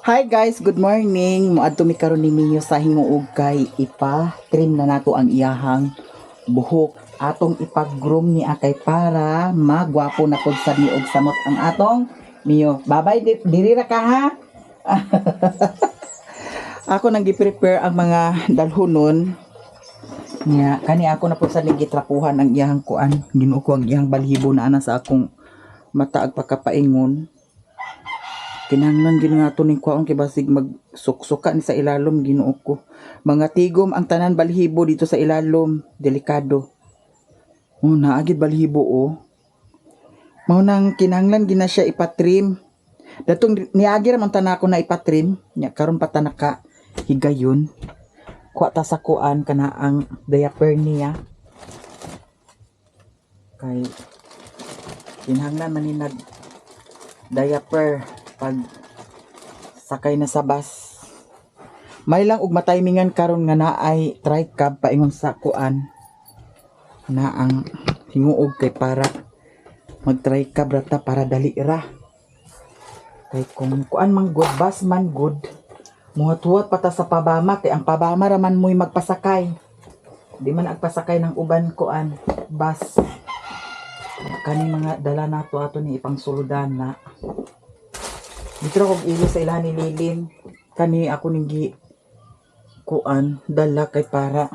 Hi guys, good morning. Moadto mi karon ni Mio sa hinguog kay ipa-trim na nato ang iyahang buhok. Atong ipag-groom ni akay para magwapo na pud sa niog samot ang atong Mio. Babay diri ra ka ha. Ako nang gi-prepare ang mga dalhonon. Nya kani ako na pud sa gitrapuhan ang iyahang kuan. Ginuo ko ang iyahang balhibo na ana sa akong mataag pagkapaingon. Kinahanglan gid nga ato ning kwaon kay basig magsuksuka ni sa ilalom Ginoo ko. Mga tigom ang tanan balhibo dito sa ilalom, delikado. Naagid balhibo Mao nang kinahanglan gina siya ipatrim. Datong niagi ra man tanako na ipatrim, nya karon pa ta naka higayon. Kuha ta sa kuan kana ang diaper niya. Kay kinahanglan man ni nag diaper pag sakay na sa bus. May lang og matimingan karon nga naay tricab paingon sa kuan na ang hinguog kay para mag tricab rata para dali ra. Kay kung kuan man good bus man good muhat-huat pata sa pabama kay ang pabama ra man mo'y magpasakay. Di man agpasakay ng uban kuan bus. Kani mga dala nato ato ni ipang suludan na dito kog ilo sa ilahan ni Lilin. Kani ako ning gi kuan dala kay para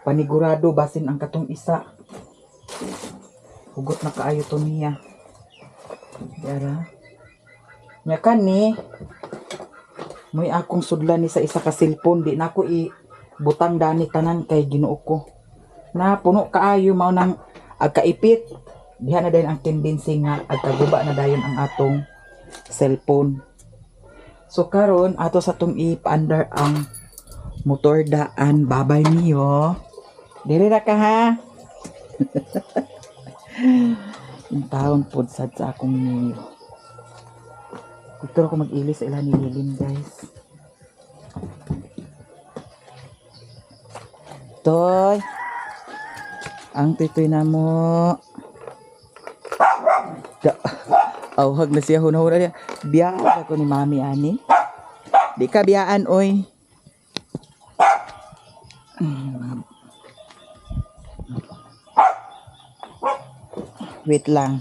panigurado basin ang katong isa. Hugot na kaayo to niya. Dara. Nya kani moy akong sudlan ni sa isa ka cellphone di na ako butang dani tanan kay Ginoo ko. Na puno kaayo mao nang agkaipit. Diha na dayon ang tendency nga agkaguba na dayon ang atong cellphone. So karon ato sa tong ipaandar ang motor daan. Babay niyo. Dili ra ka ha. Yung taon pod sad sa akong niyo. Dito ako mag-ilis sa ilan ni Lilin guys. Toy. Ang titoy na mo. Awhag na siya hunahura niya. Biyaan ako ni mami ani. Di ka biyaan oy. Wait lang.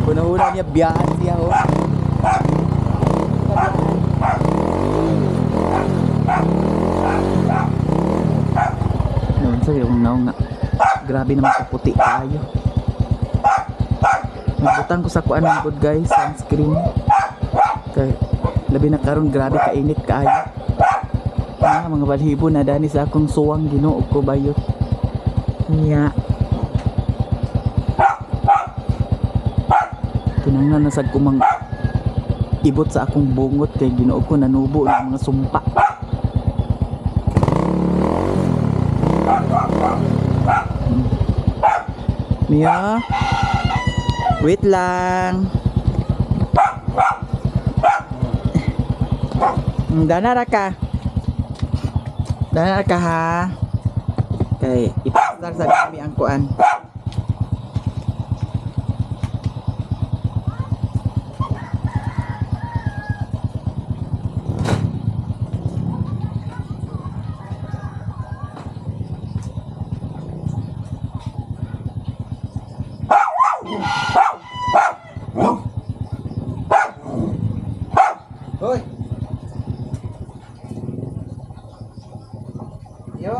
Hunahura niya biyaan siya Sabi yung naong nga grabe naman sa puti tayo. Nagutang ko sa kuan ng good guys sunscreen kay labi na karon grabe kainit kaayo. Mga balhibo na dani sa akong suwang Ginoo ko bayot niya. Kinahanglan na sad ko mang ibot sa akong bungot kay Ginoo ko nanubo ng mga sumpa. Mia, wait lang. Danara ka. Danara ka ha. Okay, ipastar sa kami ang kuan. Hoy. Yo.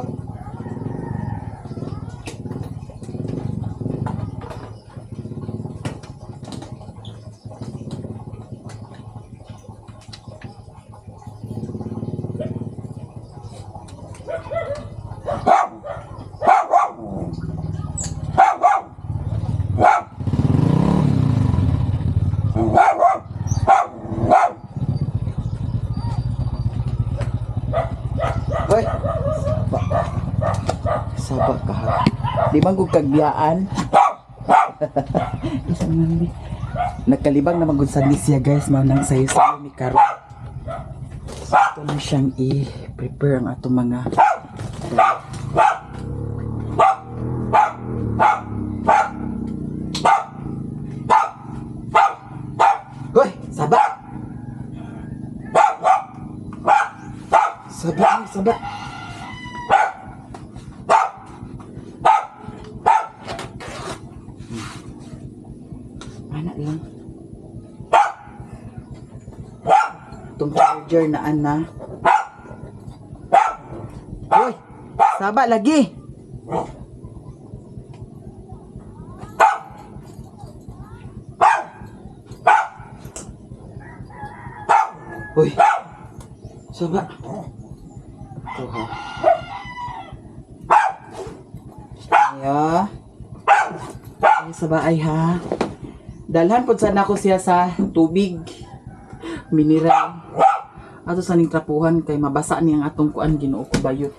Hoy. Sabak ka ha. Di man kong kagbiyaan. Isang nandi. Nagkalibang na magod sa nisya guys. Manang sayo-sayo mi karo. Ito na siyang prepare ang atong mga Hoy, saba. Saba. Anak lang. Itong charger na ana. Hoy, saba lagi. Hoy, saba. Ito ha. Ayo. Ay, saba ay ha. Dalhan po sana ako siya sa tubig. Mineral. Ato sa ning trapuhan kay mabasa ni ang atong kuan Ginoo ko bayot.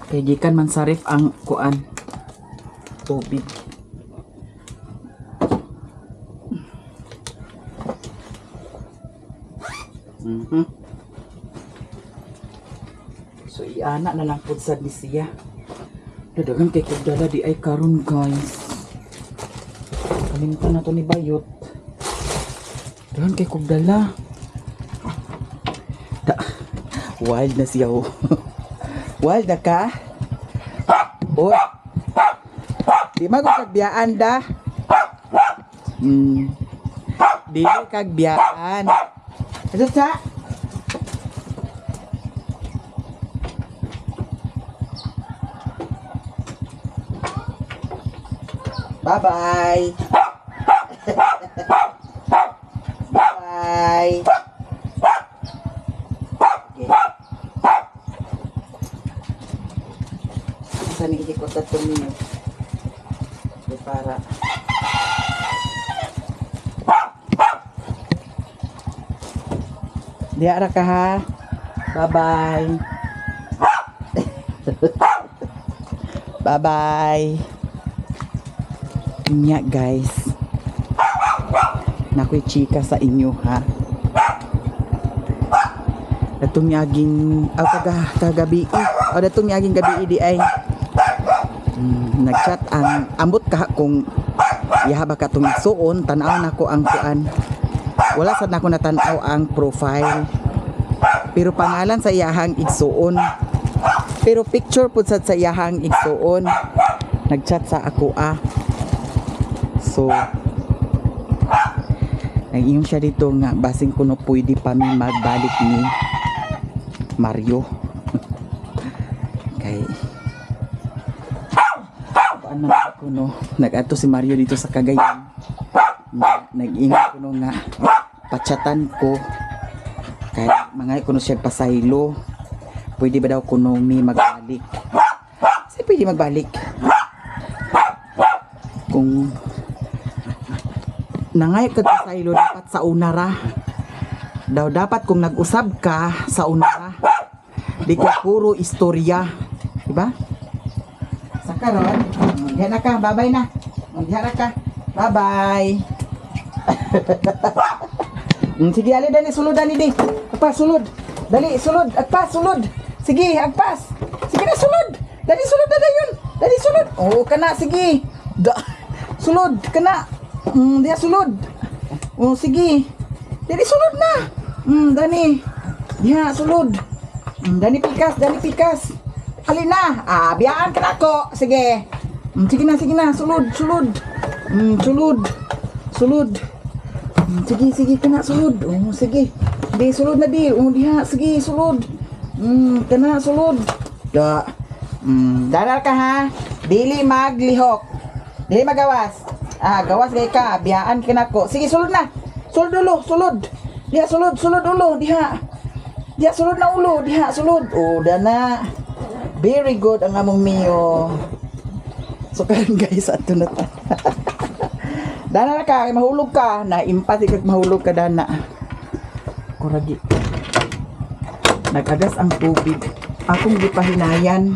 Kay gikan man sa ref ang kuan tubig. So iana na lang pud sad ni siya. Dadagan kay kugdala di ay karon guys. Kalimtan na to ni bayot. Dadagan kay kugdala. Wild na siya oh. Wild na ka? Oh. Di magkagbiaan da. Di kagbiaan. Ito sa? Bye-bye. Bye. Okay. Saan ikikot at tumiyo? Para diara ka ha. Bye-bye. Bye-bye. Nya guys. Nakoy chika sa inyo ha. Datong yaging kagabi o datong yaging gabi di ay nagchat ang ambot ka kung ihaba ka tong suon tan-aw nako ang kuan. Wala sad nako natanaw ang profile. Pero pangalan sa iyahang igsuon. Pero picture pud sad sa iyahang igsuon. Nagchat sa ako So nag-iyon siya dito nga basing kuno pwede pa mi magbalik ni Mario. Kay paano ko no nag-adto si Mario dito sa Cagayan. Nag-ingat ko nga patsatan ko kay mga kuno siya pasaylo. Pwede ba daw kuno mi magbalik? Kasi pwede magbalik. Kung nangay ka sa ilo dapat sa unara daw dapat kung nag-usab ka sa unara di ka puro istorya, diba? Sakaron diyan na ka, bye-bye na, diyan na ka, bye-bye. Sige ali dali sulod dali di agpas sulod dali sulod agpas sulod sige agpas sige na sulod dali sulod na dayon dali sulod oh kana sige sulod kana diya sulod. Oh sige. Dali sulod na. Dani. Diya sulod. Dani pikas. Ali na. Biyaan ka nako. Sige. Sige na, sulod. Sulod. Sige kana sulod. Oh sige. Di sulod na di. Oh diha sige sulod. Kana sulod. Da. Daral ka ha. Dili maglihok. Dili magawas. Gawas gay ka, biyaan ka nako. Sige, sulod na. Sulod ulo, sulod. Diha sulod ulo, diha. Diha sulod na ulo, diha sulod. Oh, dana. Very good ang among Mio. So karon guys, ato na ta. Dana na ka, mahulog ka. Na-impati kag mahulog ka dana. Kuragi. Nagagas ang tubig. Akong gipahinayan.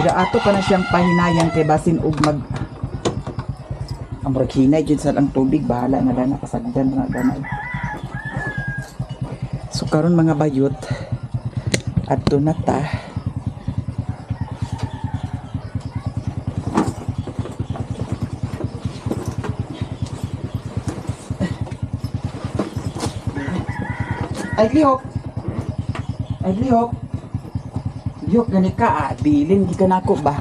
Ida ato pa na siyang pahinayan kay basin og mag ang hinay dyan sa ang tubig, bahala na dana, pasagdan na dana. So karon mga bayot adto na ta. Ay lihok. Ay lihok. Lihok gani ka bilin di ka nako ba.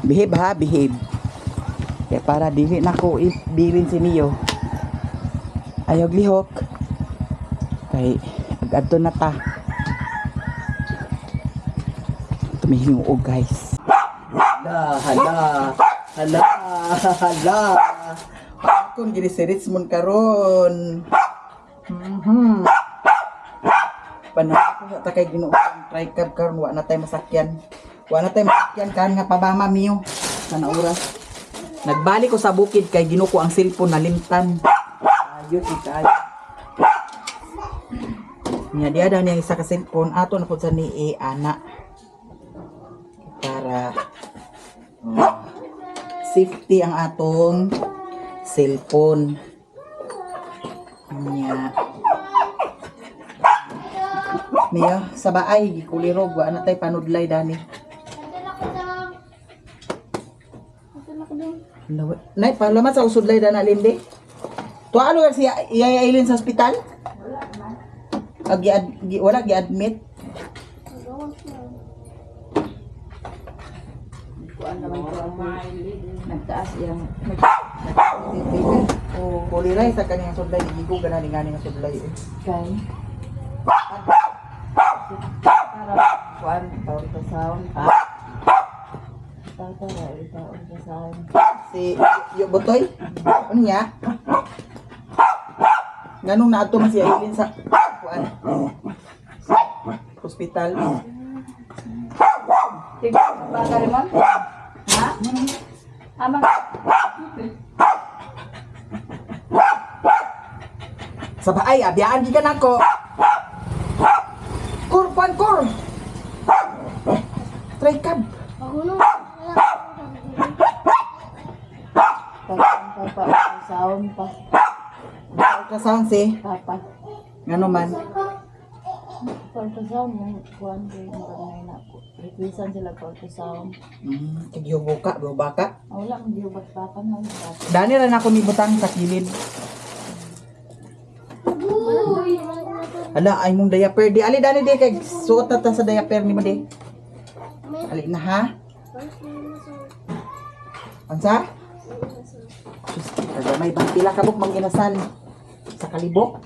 Behave ha, behave. Kaya para dili nako ibilin si Mio. Ayog lihok. Kay adto na ta. Tumihingo guys. Hala. Kung gini series mon karon. Panahon ko ta kay Ginoo try cab karon wa na tay masakyan. Wa na tay masakyan kan nga pabama Mio. Sana oras. Nagbalik ko sa bukid kay Ginoo ko ang cellphone nalimtan. Ayun kita. Nya dia daw niya isa ka cellphone ato na pud sa ni ana. Para safety ang atong cellphone. Nya Mia, sa baay, kulirog, wa na tay panudlay dani. Nay, palamat sa usudlay dana lindi. Tuwa ano si Yaya Aileen sa ospital? Wala gi-admit. Kuan naman ko ang nagtaas yang kuliray sa kaniyang sudlay, gigo ganani nga sudlay. Kay para kuan ultrasound ultrasound si Butoy ano niya ganun na ato man si Aileen sa kuan hospital tignan ba ka rin man ha ama sa baay abiyaan gikan ako Kur. Try cab. Ako no. Sound pa. Ultrasound si Papa. Ngano man? Ultrasound yung kuan ko yung kanay na ko. Requisan sila ko ultrasound. Kagyo buka, baka. Wala ang diubat papa na. Dani ra nako ni butang sa kilid. Ala, ay mong diaper di. Ali, dani di kay suot na ta sa diaper ni mo di. Ali na ha? Ansa? May bang pila kabuk mang inasal sa kalibok.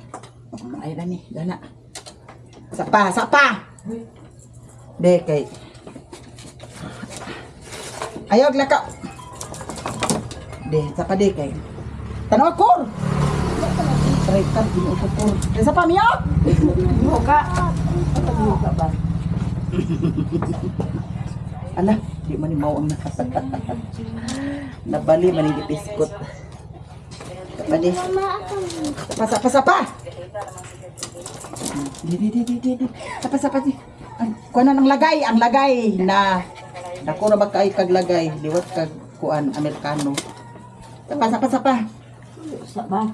Ay dani, dana. Sapa. De kay. Ayog lakaw. De, sapa de kay. Tanaw ko. Try ka ginuupo. Sa pamiyot. Buka. Buka ba? Ala, di man ni mao ang nabali man ni biskot. Padi. Sapa. Di. Sapa di. Kuan ang lagay na dako na magkay kag lagay, liwat kag kuan Amerikano. Sapa. Sapa.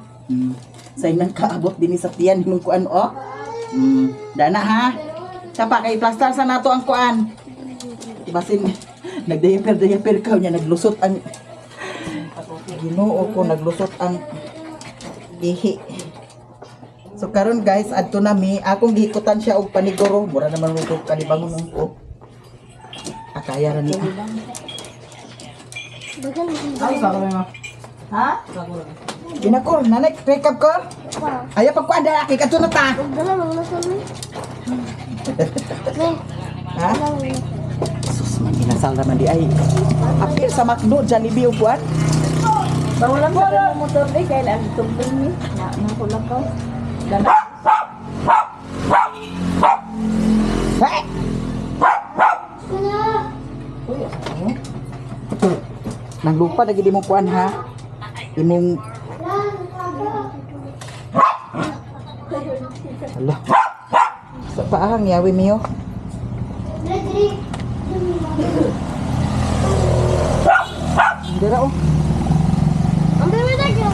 Sa inang kaabot din sa tiyan mong kuan o. Dana ha. Sapa kay plaster sa nato ang kuan. Basin nagdiaper ka niya naglusot ang Ginoo ko naglusot ang ihi. So karon guys adto nami akong gihikutan siya og paniguro mura naman mo kalibangon ko. Akaya ra ni. Ay sa ko ha? Ginako, nanay, wake up ko? Ayaw pagkuanda, kay kato na ta. Ha? Sus, maginasal naman di ay. Apir sa McDo, Jollibee o buwan? Bawalan sa ng motor ni, kaya lang tumpin ni. Nakulang ko. Gana. Hey! Nang lupa, lagi di mo kuan ha? Imong Ala. Sa paahang yawi Mio. Dira oh. Ang dami na ka.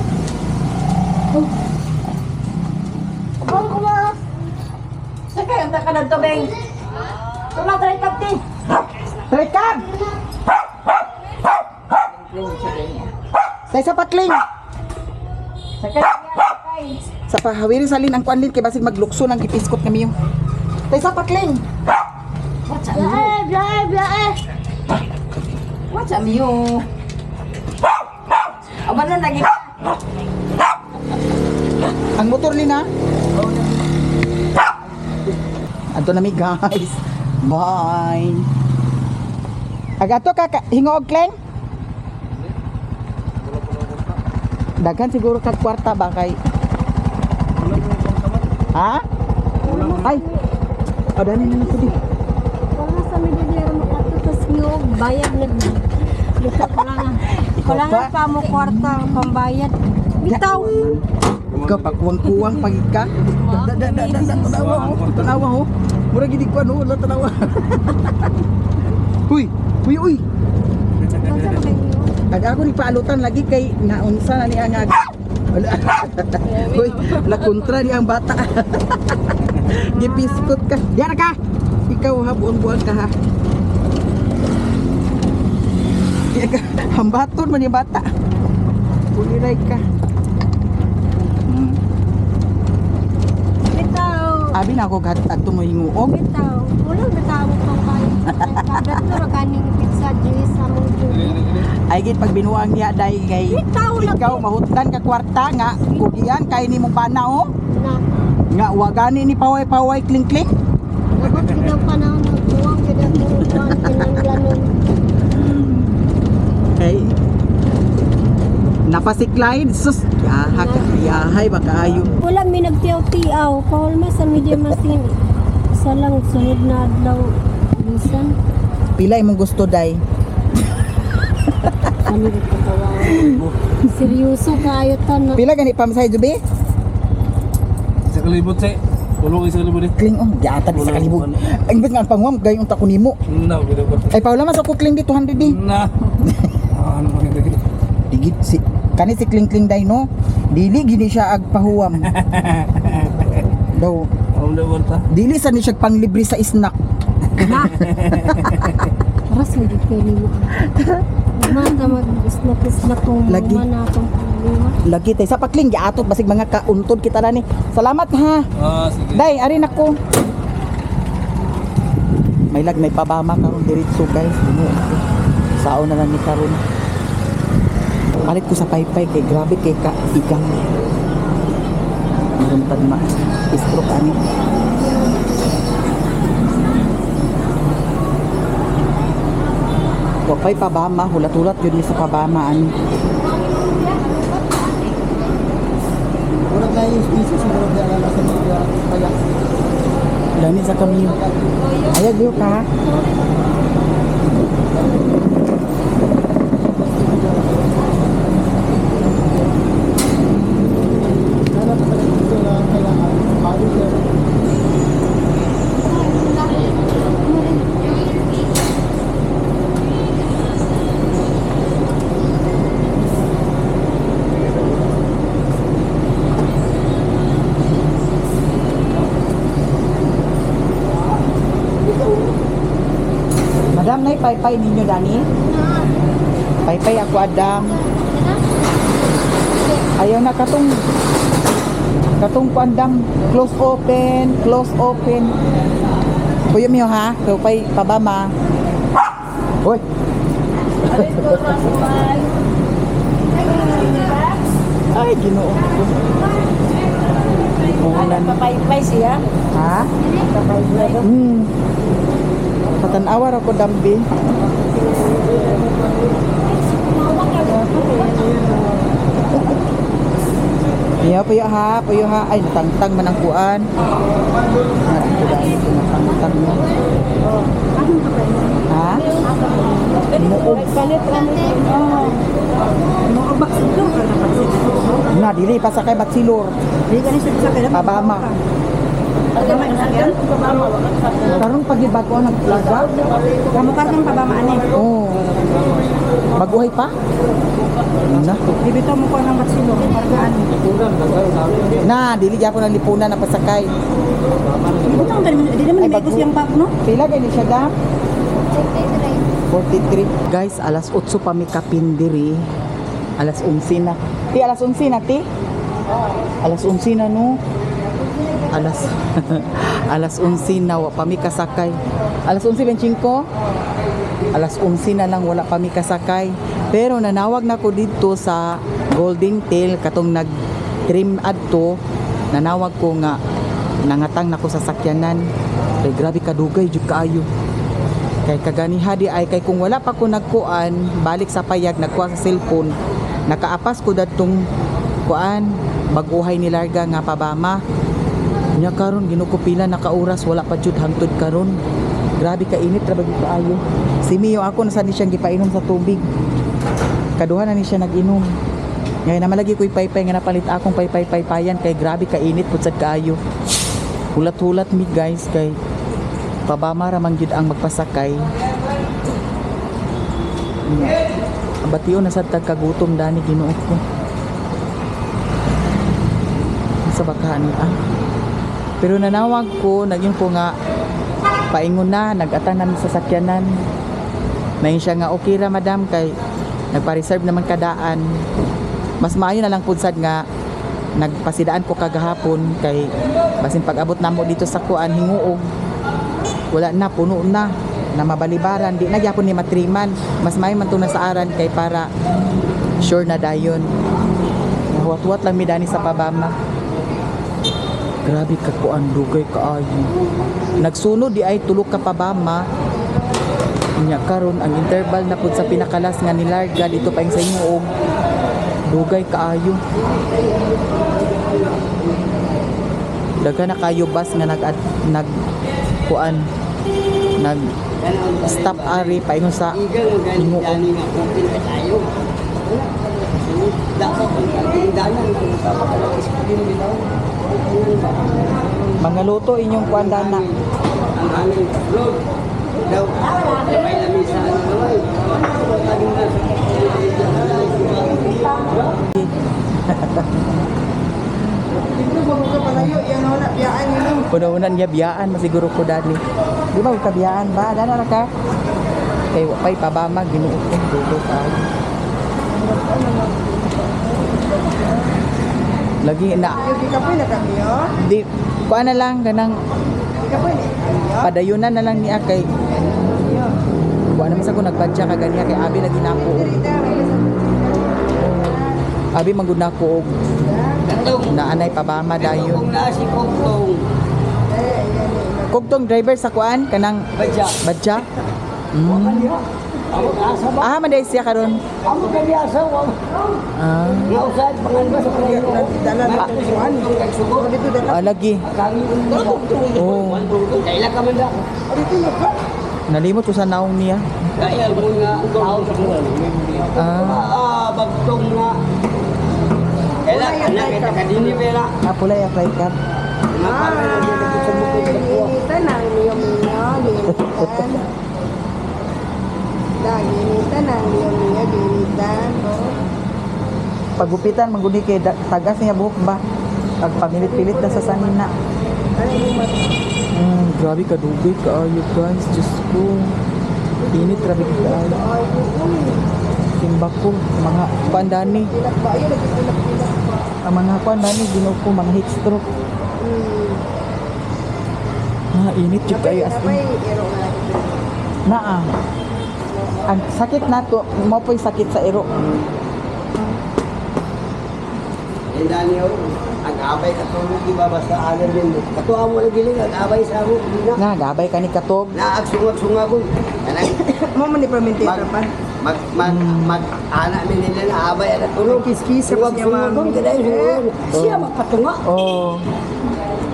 Bang kumain. kayo ang takanang tubig. Tulad rin kapti. Rekab! Tay sa patling. Sakay kay. Sa pahawiri salin ang kuanlin kay basig maglukso ng gipiskot kami yung. Tay sa patling. What's up you? Blae. What's up you? Aba na lagi. Ang motor lina. Adto na mi guys. Bye. Agato ka hingoog kleng. Daghan siguro kag kwarta ba kay. Ha? Ay. Ada ni nito di. Wala sa medidero makatutos nyo, bayad na dito wala nga pa mo kwarta pambayad. Bitaw! Ikaw pakuwang-kuwang pagid ka. Tanawa ho. Mura gid ko ano, wala tanawa. Uy. Kansa ba kayo? Ag ako ni paalutan lagi kay naunsa na ni ang Uy, la kontra ni ang bata. Gipiskot ka. Diyan ka. Ikaw ha buong-buong ka ha. Hambaton man yung bata. Puliray ka. Bitaw! Abi na ako gatad mo hinguog. Bitaw! Walang bitaw mo pambayad. Kadat ko kaning pizza juice sa mong juice. Ay gid pag binuang niya day kay Bitaw lang! ikaw mahutdan ka kwarta nga kugian kay nimong bana oh. Na, Nga wagani ni paway-paway kling-kling. labot kita pa na nagbuwang kita buwan kinanglanon. Kay napasiklay sus yahay baka ayo. Wala may nagtiyaw-tiyaw. Kaulma sa media masin. Isa lang sunod na adlaw. Bisan. Pila imong gusto day? Kami nagkatawa. Seryoso kayo tan. Pila gani pamasahe jubi? Isa kalibot sih. Tulong isa kalibot deh. Kling oh giatan sa kalibog. Ang bit nga pangwam gayon ta kunimo. Nah, gitu kan. Ay paula mas ako kling di 200 di. Nah. Ano man ini? Digit si kani si kling-kling day no. Dili gini siya agpahuwam. Daw Om dah berta. dili sa ni siya panglibre sa snack. Ras lagi kayo nimo. Mata mag-snack kung Lagi. mana akong problema. Lagi tay sa pakling giatot basig mga kauntod kita na ni. Salamat ha. Ah, sige. Day, ari nako. May lag may pabama karon diretso guys. Dino. Sao na lang ni karon. Palit ko sa paypay kay grabe kay ka igang. Meron pa ma stroke ani. Wapay pabama, hulat-hulat yun ni sa pabama ani. Dami sa kami. Ayag yun ka. Madam, na paypay ninyo, Dani? Paypay ako, Adam. Ayaw na katong kuandam. Close open. Kuya miyo ha? Paypay pabama. Hoy! Ay, ginoo ko. Ulan. Papay siya. Ha? Papay. Patanawar ako dambi. Puyo ha. Ay, natangtang man ang kuan. Natangtang mo. Ha? Muog. Palit kami. Mga baksilor ka na baksilor. Na, dili pa sa kay Batsilor. Hindi ka na siya sa kaya. Pabama. Pabama na sakyan? Pabama. Karon pag ibago ang plaza. Kamu karang pabama ani. Oh. Maguhay pa? Na. Dibito mo ko ng matsilo. Pargaan. Na, dili ako ng lipunan na pasakay. Butang di naman Ay, may gusto yung bag, no? Pila gani siya da? 43. Guys, alas 8 pa mi kapindiri. Alas 11 na. Ti, alas 11 na, ti? Alas 11 na, no? Alas 11 na, wa pa mi kasakay. Alas 11:25? Alas 11 na lang, wala pa mi kasakay. Pero nanawag na ko dito sa Golden Tail, katong nag-trim adto, nanawag ko nga, nangatang na ko sa sakyanan. Kay grabe kadugay, jud kaayo. Kay kaganiha di ay kay kung wala pa ko nagkuan balik sa payag nagkuha sa cellphone nakaapas ko datong kuan baguhay ni larga nga pabama nya karon ginukupila nakauras wala pa jud hangtod karon grabe ka init ra bagi kaayo si Mio ako nasa ni siyang gipainom sa tubig kaduha na ni siya nag-inom ngayon na malagi ko'y paypay nga napalit akong paypayan kay grabe ka init pud sad kaayo hulat-hulat mi guys kay pabama ramang jud ang magpasakay. Batiyo na sad kagutom dani Ginoo ko. Sa bakaan Pero nanawag ko, nagyon ko nga paingon na, nag-atan namin sa sakyanan. Mayon siya nga okay ra madam kay nagpa-reserve naman kadaan. Mas maayo na lang pud sad nga nagpasidaan ko kagahapon kay basin pag-abot namo dito sa kuan hinguog wala na, puno na mabalibaran, di na gyapon ni matriman mas may man to na sa aran kay para sure na dayon nahuwat-huwat lang mi dani sa pabama grabe ka kuan dugay kaayo nagsunod di ay tulok ka pabama nya karon ang interval na pud sa pinakalas nga nilarga dito pa yung sa inyo dugay kaayo daga na kayo bus nga nag kuan nag stop ari paingon sa Hinguog. Mga luto inyong kuan dana Una-unan niya biyaan, masiguro ko dali. Di ba ka biyaan ba? Dana ra ka? Kay wapay pabama Ginoo ko dugo ka. Lagi na. Di kuan na lang ganang padayunan na lang niya kay kuan naman sa ko nagbadya ka ganiya kay abi lagi na ako. Abi manggud na ko na anay pabama dayon. Kugtong driver sa kuan kanang badya. Manday siya karon. Lagi. Oh. Nalimot ko sa naong niya. Bagtong na. Kailan kita kadini pera. Napulay apply card. Ginitan ang niyo-niyo, ginitan. Ginitan ang niyo-niyo, ginitan. Pagupitan mangguni kay tagas niya buhok ba? Pag pamilit-pilit na sa sanina. Grabe kadugay kaayo guys, Diyos ko. Init grabe kaayo. Timbak ko, mga pandani. Ang mga pandani, Ginoo ko, mga heat stroke. Init jud kayo as in. Ang sakit na to, mo po'y sakit sa iro. Daniel, ang-abay ka tulog di ba basta alam din. Katuwa mo lang giling, ang-abay sa ako. Gabay ka ni katog. Naagsungag-sungagon. Mo man ni permentero pa. Mag-anak ni nila na abay at tulog. Kis-kis Huwag sungagon, kadayon sungagon. Siya magpatunga. Oh.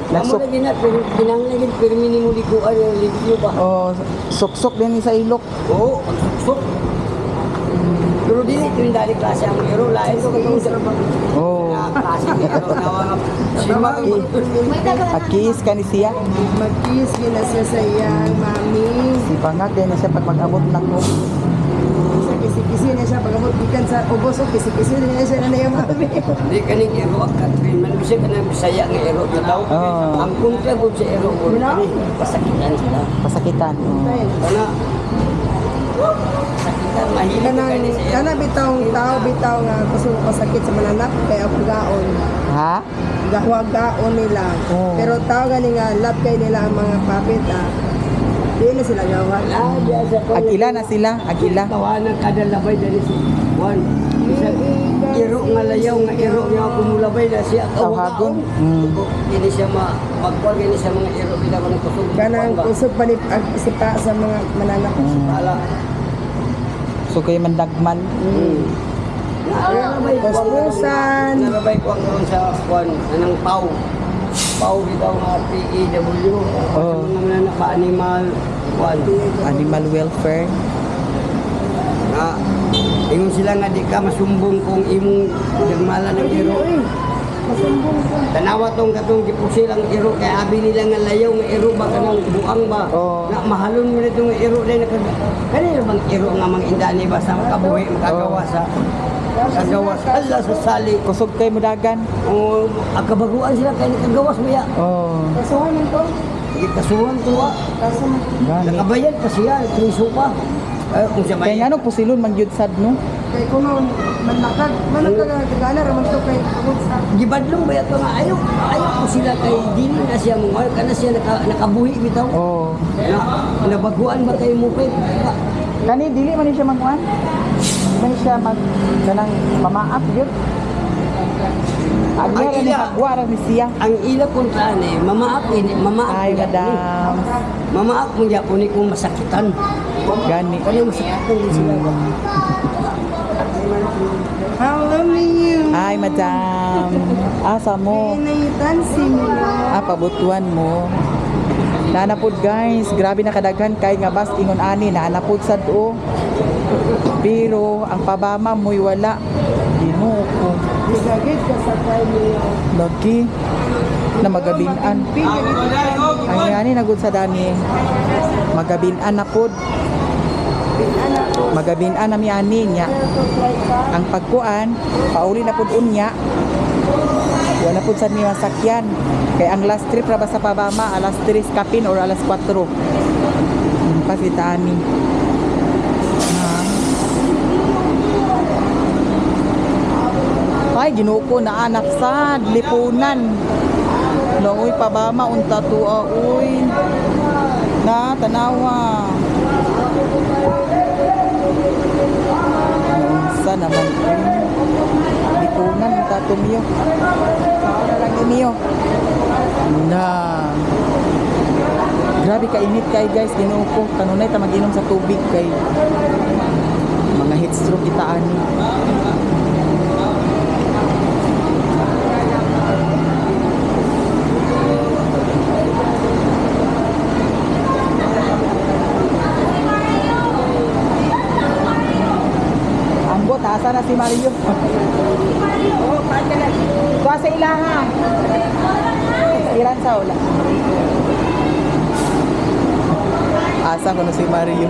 Amo na ginat, pero pinanglagin, pero minimuli ko ano, ligyo ba? Oh, suksok din sa ilok. Oo, pagsuksok. Pero din ito yung dali klase ang hero, lain ko katong sa Oh. klase ni hero, nawang Akis ka ni siya. Magkis gina siya sa iyang mami. Si Bangag din na siya pag mag-abot na ko. Sa kisi-kisi niya siya pagabot gikan sa ubos o kisi-kisi niya siya na niya mami. Di kaning ero ang Catherine man bisa ka na Bisaya nga ero na daw. Oo. Ang kontra gud sa ero mo kani pasakitan sila. Pasakitan. Kana pasakitan mahila Kanang kani sa ero. kana bitawng tao bitaw nga gusto pasakit sa mananap kay apgaon. Ha? Gahwagaon nila. Oo. Pero tao gani nga love kay nila ang mga papit Di na sila gawa. Ah, diya sa ko. Agila na sila, agila. Tawanan kada labay dari si Juan. Bisa iro nga layaw nga iro nga kumulabay na siya Tawhagon. Ini siya magkuan ini sa mga iro kita ko kusog. Kanang kusog pa ni agsipa sa mga mananap. Ala. So kayo mandagman. Kuskusan. Narabay ko ang karon sa kuan anang pau. Pau bitaw nga PEW. Oh. Sa mga nanak ba animal kuan. Animal welfare. Nga ingon sila nga di ka masumbong kung imong dagmala ng iro. Tanawa tong katong gipusil ang iro kay abi nila nga layaw nga iro ba kanang buang ba. Oo. Na mahalon mo nito nga iro dai kanina bang iro nga mga indani ba sa kabuhi makagawa sa kagawas ala sa sali. Kusog kayo mudagan. O akabaguan sila kay nakagawas mo ya. Oh. Kasuhan man to. Gikasuhan tuwa. Gani. Nakabayad pa siya, triso pa. Kung siya Kaya nga bayad. no pusilon mangyud sad no. Kay kuno manlakad tagana ra man to kay tungod sa Gibadlong ba ito nga ayaw ko sila kay dili na siya mo kana siya nakabuhi bitaw. Oh. Nabaguan ba kayo mo kay Kani dili man ni siya magkuan. Man siya mag kanang pamaap gyud. Agya ra ni agwa ra ni siya. ang ila kontra ni mamaak Ay madam. mamaak mo ya ni kung masakitan. Gani. Kani masakitan din sila. How lovely you. Ay madam. Asa mo? Naitansin mo. Pabutuan mo. Nanapod guys, grabe na kadaghan kay nga bas ingon ani nanapod sad o. Pero ang pabama mo'y wala. Ginoo ko. Gigagid ka sa tayo. Lagi na magabinan. Ay ani nagud sa dani. Magabinan na pod. Magabinan na mi ani nya. Ang pagkuan, pauli na pod unya. Wala pod sa niya sakyan. Kay ang last trip ra ba sa pabama alas 3 kapin or alas 4. Pasitaan ni. Ay, ginuko na anak sad, lipunan. Nooy, pabama, unta tuwa, uy. Na, tanawa. Sa naman, lipunan, unta tumiyo. Saan na lang imiyo. Na. Grabe ka init kay guys, ginuko. Kanunay ta mag-inom sa tubig kay mga heat stroke kita ani. Ambot, asa na si Mario? Oh, paano na? Kuha sa ilaha. Ilan sa ula? Asa ko na si Mario?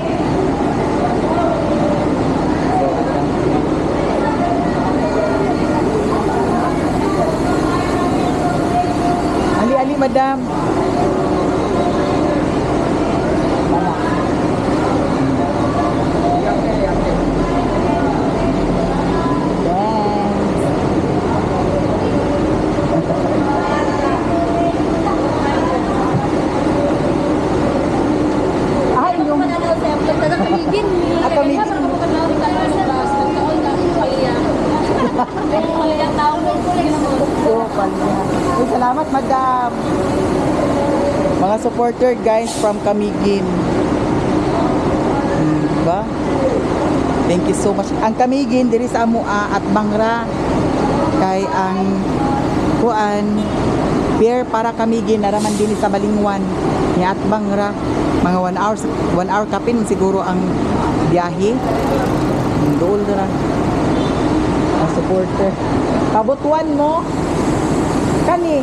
Ali, madam. Salamat, madam. Mga supporter guys from Camiguin. Diba? Thank you so much. Ang Camiguin diri sa Amua at Bangra kay ang kuan pier para Camiguin naraman din sa Balingwan ni at Bangra mga 1 hour kapin siguro ang biyahe. Dool ra. Ang supporter. Kabutuan mo. Kani.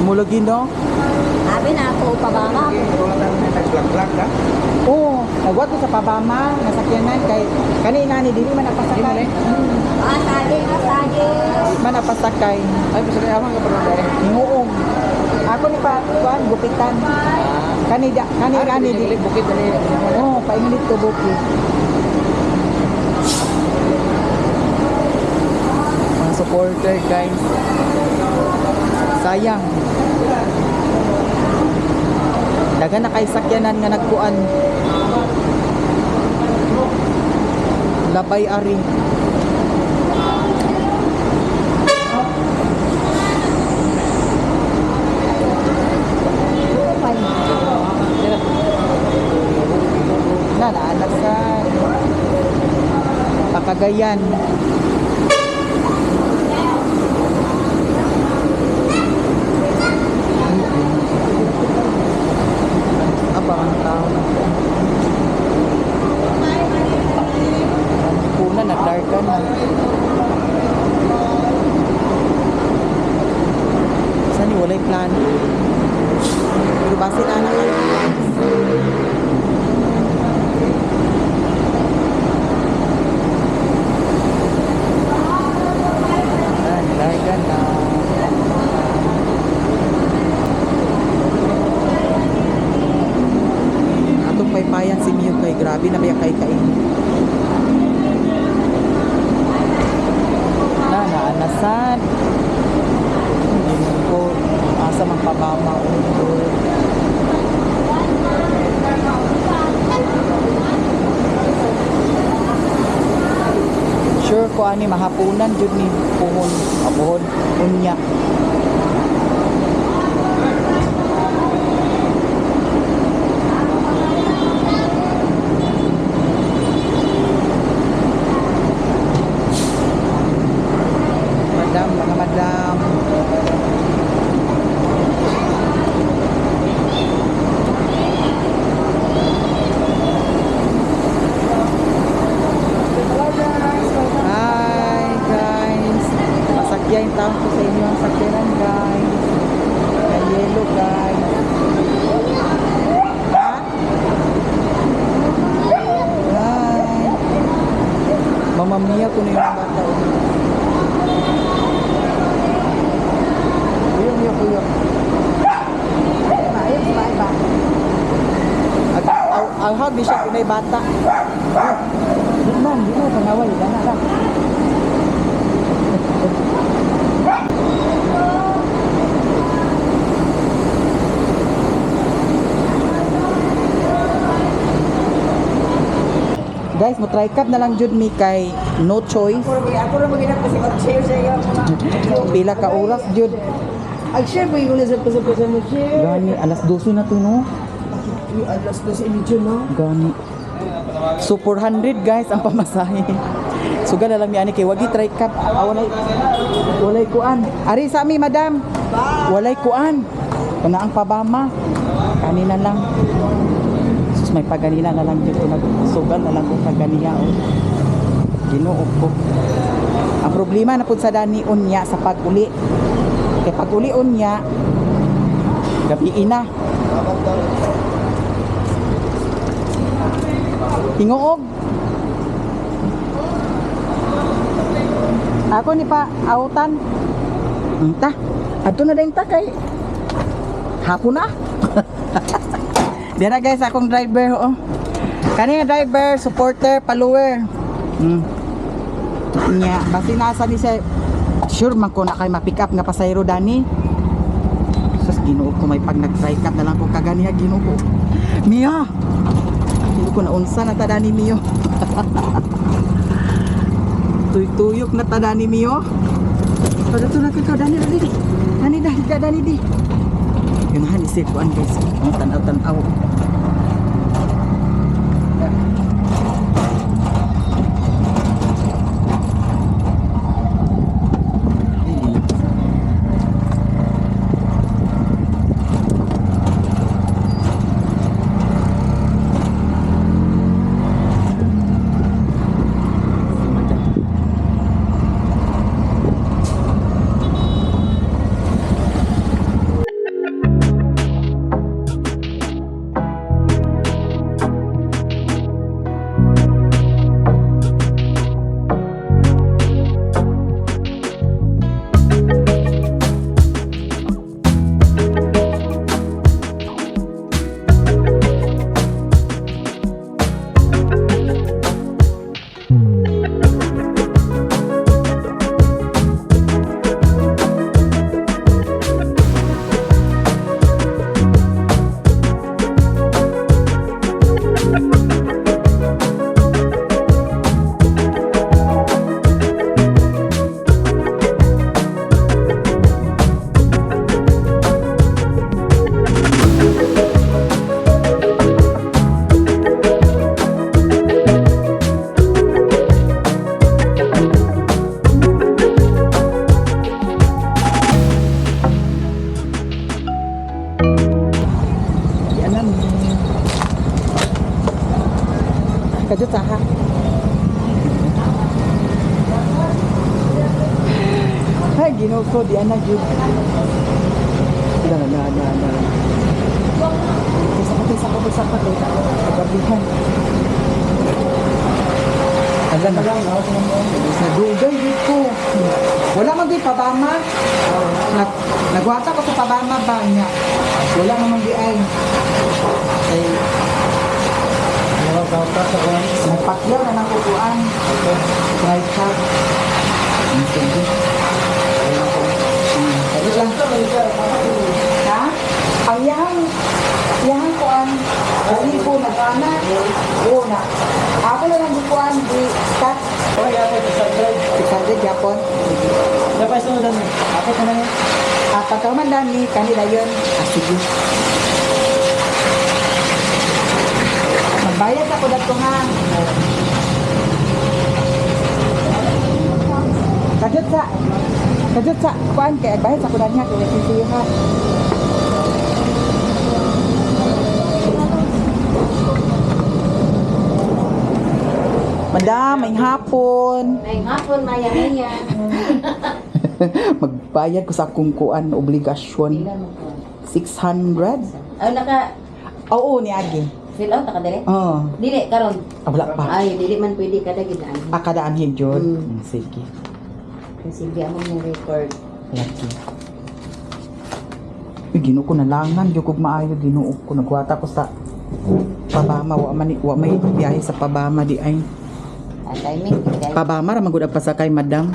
Mulagi no? Sabi na ako, pabama ako. Lag-lag ka? Oo, nagwat ko sa pabama, nasakyanan kay kanina ni dili man napasakay. Saging. Di man napasakay. Ay, gusto niya ka pa rin. Hinguong. Ako ni pa kuan gupitan. Kani dili Bukit na niya. Oo, painit to bukid. Mga supporter guys. Sayang. Dagan na kay sakyanan nga nagkuan. Labay ari. Naanak sa Pakagayan. Abang ang tao na kuna nagdarkan na. Saan walay plano? Pero basin anak ka. Darkan na. Atong paypayan si Mio kay grabe na ba kay kain. Naanasan. Hindi mo ko asa mang pabama. Sure ko ani mahapunan jud ni puhon unya. Mga madam. Hi guys. Masakyain taon ko sa inyo ang sakyanan guys. May yellow guys. Ha? Hi. Mamamia ko na yung bata. Kuyo. Ang hag di siya kunay bata. Di man, di mo pangawal, gana lang. Guys, mo try cup na lang jud mi kay no choice. Ako na maginap kasi mag-share sa iyo. Pila ka oras jud.Ag-share po yung nasa pasa-pasa mo, share. Gani alas 12 na to no. Alas 12 medyo, no? Gani. So 400 guys ang pamasahe. Suga na lang ni ani kay wagi try cup. Walay kuan. Ari sa mi madam. Walay kuan. Kana ang pabama. Kanina lang. Sus may paganina na lang jud ko nagsugal na lang ko paganiya oh. Ginoo ko. Ang problema na pud sa dani unya sa pag-uli. Kay pag-uli unya gabi ina. Tinguog. Ako ni pa autan. Unta. Adto na din ta kay hapon na. Dira guys akong driver oh. Kani driver, supporter, follower. Nya, basi nasa ni sa sure man ko na kay ma-pick up nga pasayro dani. Sus Ginoo ko may pag nag-try up na lang ko kaganiya Ginoo ko. Mia. Hindi ko na unsa na tada ni Mio. Tuyok na tada ni Mio. Pada to na ka Dani di. Dani di. Yung hani si kuan guys. Ang tanaw-tanaw. Kajut sa ha. Ay, ginoo ko, di ana jud. Na. Isa pa. Pagabihan. Alam na. Nagugay dito. Wala man di pabama. Nagwata ko sa pabama ba niya. Wala naman di ay. Ay. Nagpakyaw na ng kukuan. Right shot. Sige. Ayun lang. Ha? Ang yang kuan. Kasi po nag-ana. Oo na. Ako na lang kuan di cut. Si Sandra Japon. Dapat sunod na. Ako ka na yan. Pagkaman dami, kanila yun. Sige. Magbayad ako dito ha. Kajut sa. Kuan kaya bayad ako na niya. Kaya sisiyo ha. Madam, may hapon. Ngayong hapon, maya-maya. Magbayad ko sa akong kuan obligasyon. Ilan mo ko? 600? Ay, Oo, ni Agi. fill out ka dire? Oo. Dili, karon. Wala pa. Ay, dili man pwede kada gidaan. Akadaan hijod. Mm. Sige. Kasi di mo yung record. Laki. Uy, ginoo ko nalangan. Yung kog maayo, ginoo ko. Nagwata ko sa Pabama. Wa may biyahe sa Pabama di ay. Ang timing. Pabama, ramagod ang pasakay, madam.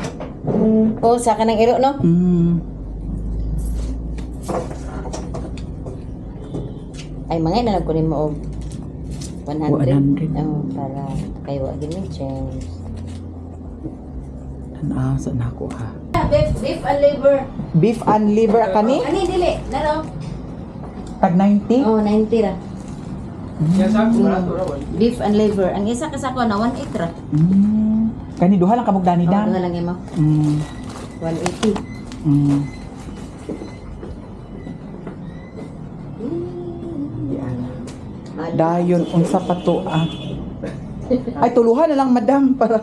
O, sa kanang iro, no? Ay, mga na lang kunin mo og 100. 100. Oh, para kayo agin yung change. Tanasa na ako ha. Beef and liver. Beef and liver kani? Ani, dili. Naro? Tag 90? Oh, 90 ra. Yan sa ako, barato ra ba? Beef and liver. Ang isa kasako na 180 ra. Kani duha lang kamog dani Oh, da. duha lang yun mo. 180. Dayon unsa pa to ah. Ay tuluhan na lang madam para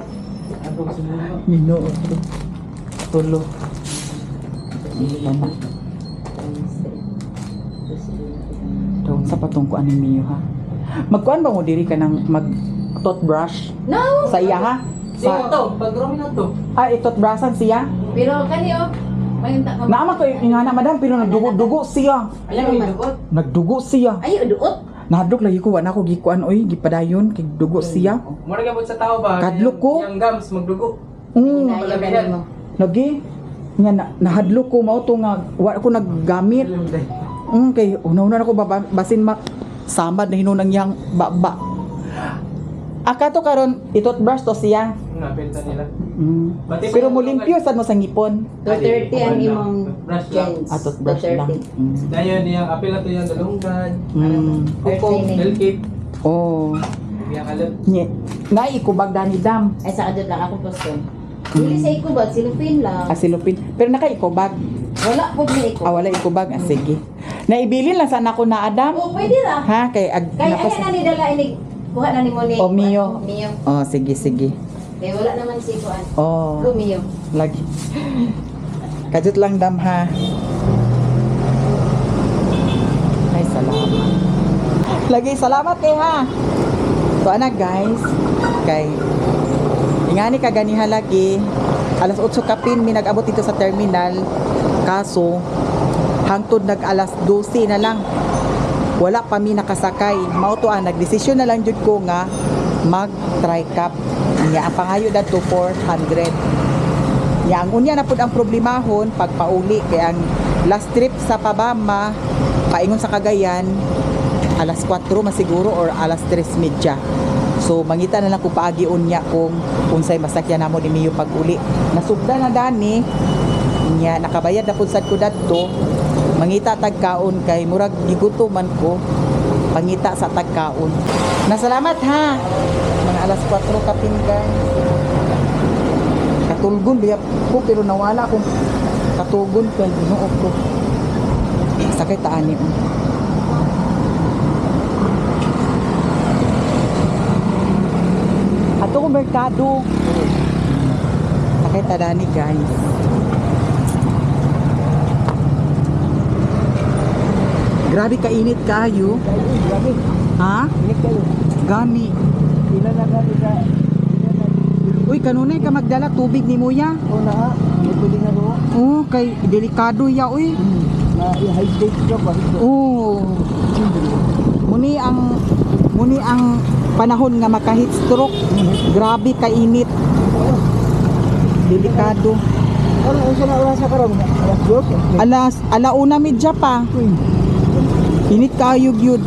Ginoo ko. Tulo. Tama. Dayon sa patong ko ani miyo ha. Magkuan ba mo diri ka ng mag toothbrush No! sa iya ha? Sa to, pag-romi na to. Toothbrushan siya. Pero kaniyo, mayunta ka. Naama ko ingana madam pero nagdugo-dugo siya. Ayan mo dugot. Nagdugo siya. Ay, uduot. Nahadlok lagi ko wala ko gikuan oy gipadayon kay dugo siya. Mura gabot sa tao ba? Kadlok ko. Yang gums magdugo. Inayo mo. Lagi nga nahadlok ko mao to nga wa ko naggamit. Kay una-una na ko basin samad na hinunang yang baba. Aka to karon itoothbrush to siya. Napenta nila. Pero mo limpyo sad mo sa ngipon. 230 ang imong Brush lang. gens. Toothbrush lang. 230. Dayon niyang apil na to yung dalunggan. Kuko, 13. delkit. Oh. Biya kalit. Nye. Nga ikubag dani dam. Ay, sa kadot lang ako posto. Dili sa ikubag, silupin lang. Asilupin. Pero naka ikubag. Wala po na ikubag. Wala ikubag. Sige. Naibilin lang sana ko na Adam. Oh, pwede ra. Ha? Kay Kaya ayan na ni dala ini. Kuha na ni mo ni. O, Mio. Mio. Oh, sige. Kaya wala naman si Kuan. Oh. Go Mio. Lagi. Kajut lang dam ha. Ay, salamat. Lagi, salamat kay ha. So, ana guys. Kay ingani kaganiha lagi. Alas 8 kapin mi nag-abot dito sa terminal. Kaso hangtod nag alas 12 na lang. Wala pa mi nakasakay. Mao to nagdesisyon na lang jud ko nga mag-try cap. Nya ang pangayo dadto 400. Nya ang unya na pud ang problemahon pagpauli kay ang last trip sa Pabama paingon sa Cagayan alas 4 masiguro or alas 3:30. So mangita na lang ko paagi unya kung unsay masakyan namo ni Mio pag-uli. Nasugda na dani. Nya nakabayad na pud sad ko dadto. Mangita tagkaon kay murag giguto man ko pangita sa tagkaon. Nasalamat ha. Mga alas 4 kapin guys. Katulgon biya ko pero nawala akong katugon kay Ginoo ko. Sakit ta ani. merkado. Nakita dani guys. Grabe kainit kayo. Ha? Gani. Uy, kanunay ka magdala tubig ni Muya. Oh, kay delikado ya uy. Oh. Muni ang panahon nga makahit stroke. Grabe kainit. Delikado. Alauna medya pa. Init kayo gyud.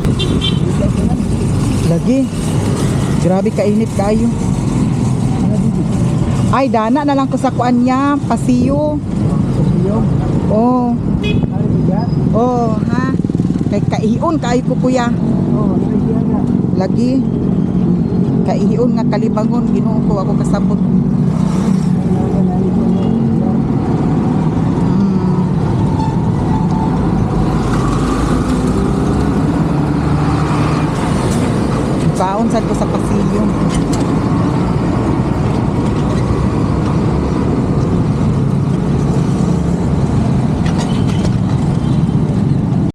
Lagi. Grabe kainit kayo. Ay, dana na lang ko sa kuan niya, pasiyo. Oh. Oh, ha. Kay kaihion kaayo ko kuya. Lagi. Kaihion nga kalibangon Ginoo ko ako kasabot. Baon sad ko sa pasilyo.